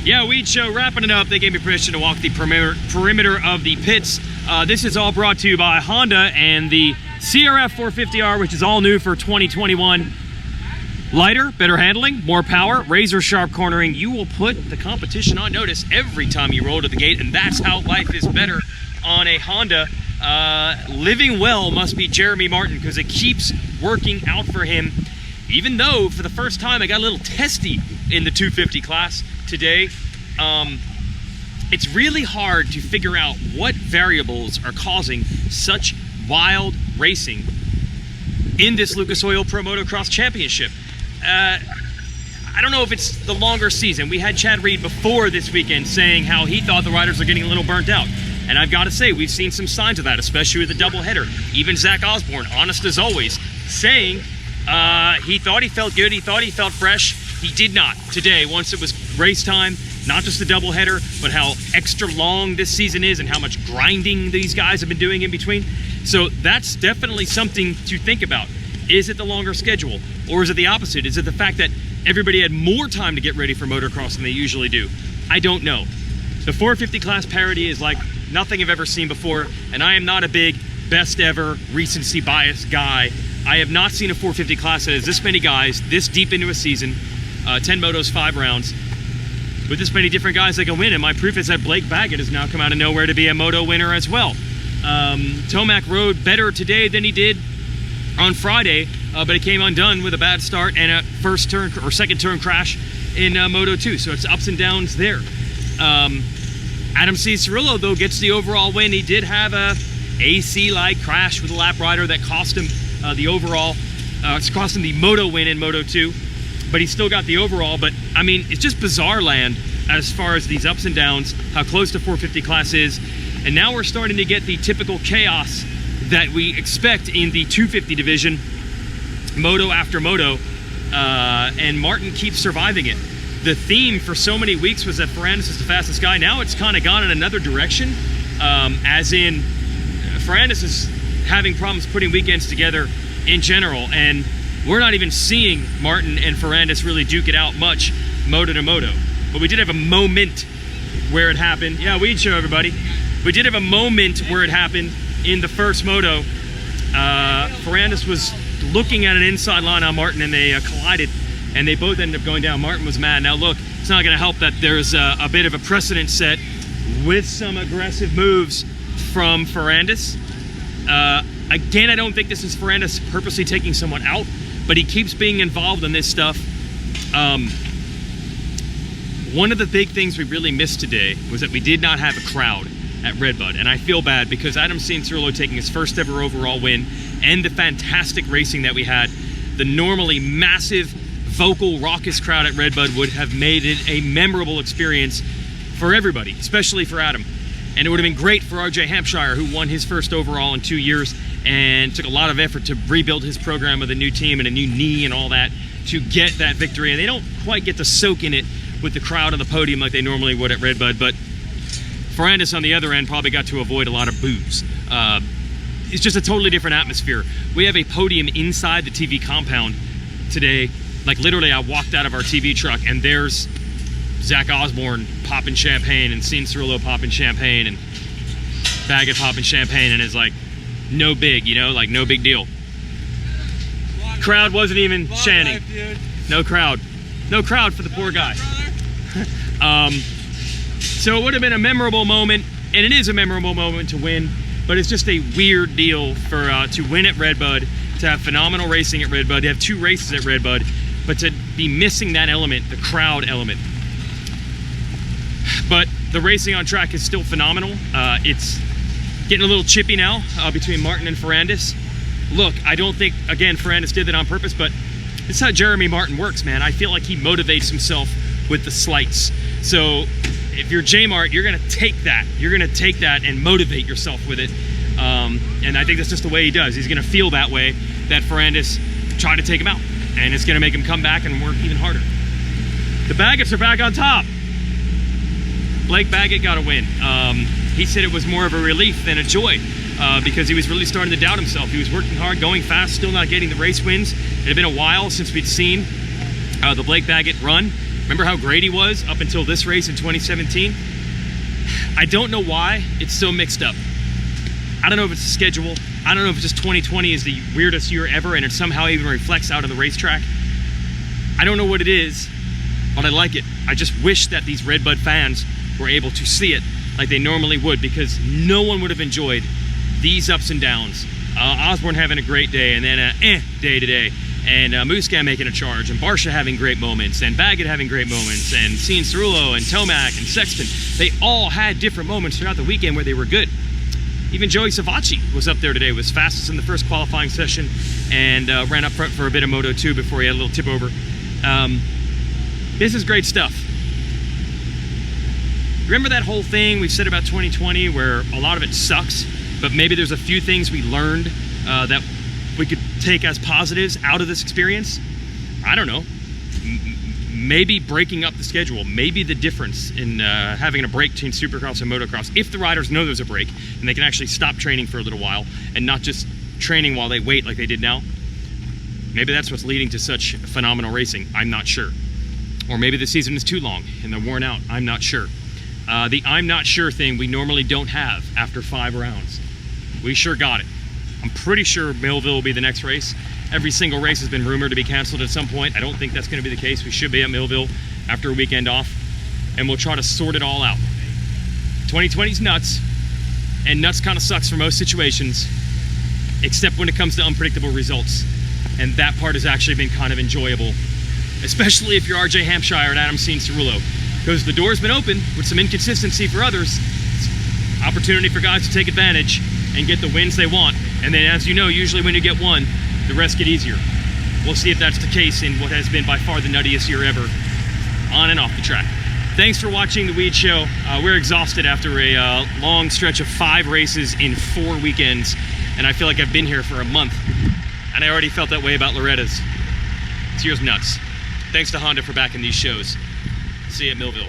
Yeah, Weege, wrapping it up. They gave me permission to walk the perimeter of the pits. This is all brought to you by Honda and the CRF 450R, which is all new for 2021. Lighter, better handling, more power, razor sharp cornering. You will put the competition on notice every time you roll to the gate, and that's how life is better on a Honda. Living well must be Jeremy Martin, because it keeps working out for him. Even though for the first time I got a little testy in the 250 class today. It's really hard to figure out what variables are causing such wild racing in this Lucas Oil Pro Motocross Championship. I don't know if it's the longer season. We had Chad Reed before this weekend saying how he thought the riders are getting a little burnt out. And I've got to say, we've seen some signs of that, especially with the doubleheader. Even Zach Osborne, honest as always, saying he thought he felt good, he thought he felt fresh. He did not today, once it was race time. Not just the doubleheader, but how extra long this season is and how much grinding these guys have been doing in between. So that's definitely something to think about. Is it the longer schedule, or is it the opposite? Is it the fact that everybody had more time to get ready for motocross than they usually do? I don't know. The 450 class parity is like nothing I've ever seen before, and I am not a big best ever recency bias guy. I have not seen a 450 class that has this many guys this deep into a season, 10 motos, 5 rounds, with this many different guys that can win. And my proof is that Blake Baggett has now come out of nowhere to be a moto winner as well. Tomac rode better today than he did on Friday, but it came undone with a bad start and a first turn or second turn crash in Moto 2. So it's ups and downs there. Adam C. Cirillo, though, gets the overall win. He did have a AC-like crash with a lap rider that cost him the overall. It's cost him the Moto win in Moto 2, but he still got the overall. But I mean, it's just bizarre land as far as these ups and downs, how close the 450 class is. And now we're starting to get the typical chaos that we expect in the 250 division, moto after moto, and Martin keeps surviving it. The theme for so many weeks was that Ferrandis is the fastest guy. Now it's kind of gone in another direction, as in Ferrandis is having problems putting weekends together in general, and we're not even seeing Martin and Ferrandis really duke it out much moto to moto. But we did have a moment where it happened. Yeah, we'd show everybody. We did have a moment where it happened in the first moto. Ferrandis was looking at an inside line on Martin, and they collided, and they both ended up going down. Martin was mad. Now look, it's not going to help that there's a bit of a precedent set with some aggressive moves from Ferrandis. Again, I don't think this is Ferrandis purposely taking someone out, but he keeps being involved in this stuff. One of the big things we really missed today was that we did not have a crowd at RedBud, and I feel bad because Adam Cirillo taking his first ever overall win and the fantastic racing that we had, the normally massive, vocal, raucous crowd at RedBud would have made it a memorable experience for everybody, especially for Adam. And it would have been great for RJ Hampshire, who won his first overall in 2 years and took a lot of effort to rebuild his program with a new team and a new knee and all that to get that victory. And they don't quite get to soak in it with the crowd on the podium like they normally would at RedBud, but Ferrandis on the other end probably got to avoid a lot of boos. It's just a totally different atmosphere. We have a podium inside the TV compound today. Like literally I walked out of our TV truck and there's Zach Osborne popping champagne and Cirillo popping champagne and Baggett popping champagne, and it's like no big, you know, like no big deal. Crowd wasn't even chanting. No crowd. No crowd for the poor guy. So it would have been a memorable moment, and it is a memorable moment to win, but it's just a weird deal for to win at RedBud, to have phenomenal racing at RedBud, to have 2 races at RedBud, but to be missing that element, the crowd element. But the racing on track is still phenomenal. It's getting a little chippy now between Martin and Ferrandis. Look, I don't think, again, Ferrandis did that on purpose, but this is how Jeremy Martin works, man. I feel like he motivates himself with the slights. So if you're J-Mart, you're gonna take that. You're gonna take that and motivate yourself with it. And I think that's just the way he does. He's gonna feel that way, that Ferrandis tried to take him out. And it's gonna make him come back and work even harder. The Baggetts are back on top. Blake Baggett got a win. He said it was more of a relief than a joy because he was really starting to doubt himself. He was working hard, going fast, still not getting the race wins. It had been a while since we'd seen the Blake Baggett run. Remember how great he was up until this race in 2017? I don't know why it's so mixed up. I don't know if it's the schedule. I don't know if it's just 2020 is the weirdest year ever and it somehow even reflects out on the racetrack. I don't know what it is, but I like it. I just wish that these RedBud fans were able to see it like they normally would, because no one would have enjoyed these ups and downs. Osborne having a great day, and then day today, and Muscat making a charge, and Barsha having great moments, and Baggett having great moments, and seeing Cerullo and Tomac and Sexton. They all had different moments throughout the weekend where they were good. Even Joey Savacci was up there today, was fastest in the first qualifying session, and ran up front for a bit of Moto 2 before he had a little tip over. This is great stuff. Remember that whole thing we've said about 2020 where a lot of it sucks, but maybe there's a few things we learned that we could take as positives out of this experience? I don't know. Maybe breaking up the schedule, maybe the difference in having a break between Supercross and Motocross, if the riders know there's a break and they can actually stop training for a little while and not just training while they wait like they did now. Maybe that's what's leading to such phenomenal racing. I'm not sure. Or maybe the season is too long and they're worn out. I'm not sure. The I'm not sure thing we normally don't have after 5 rounds. We sure got it. I'm pretty sure Millville will be the next race. Every single race has been rumored to be canceled at some point. I don't think that's going to be the case. We should be at Millville after a weekend off, and we'll try to sort it all out. 2020's nuts, and nuts kind of sucks for most situations, except when it comes to unpredictable results. And that part has actually been kind of enjoyable, especially if you're RJ Hampshire and Adam Seen Cerullo, because the door's been open with some inconsistency for others. It's opportunity for guys to take advantage and get the wins they want. And then, as you know, usually when you get one, the rest get easier. We'll see if that's the case in what has been by far the nuttiest year ever, on and off the track. Thanks for watching the Weege Show. We're exhausted after a long stretch of 5 races in 4 weekends, and I feel like I've been here for a month, and I already felt that way about Loretta's. This year's nuts. Thanks to Honda for backing these shows. See you at Millville.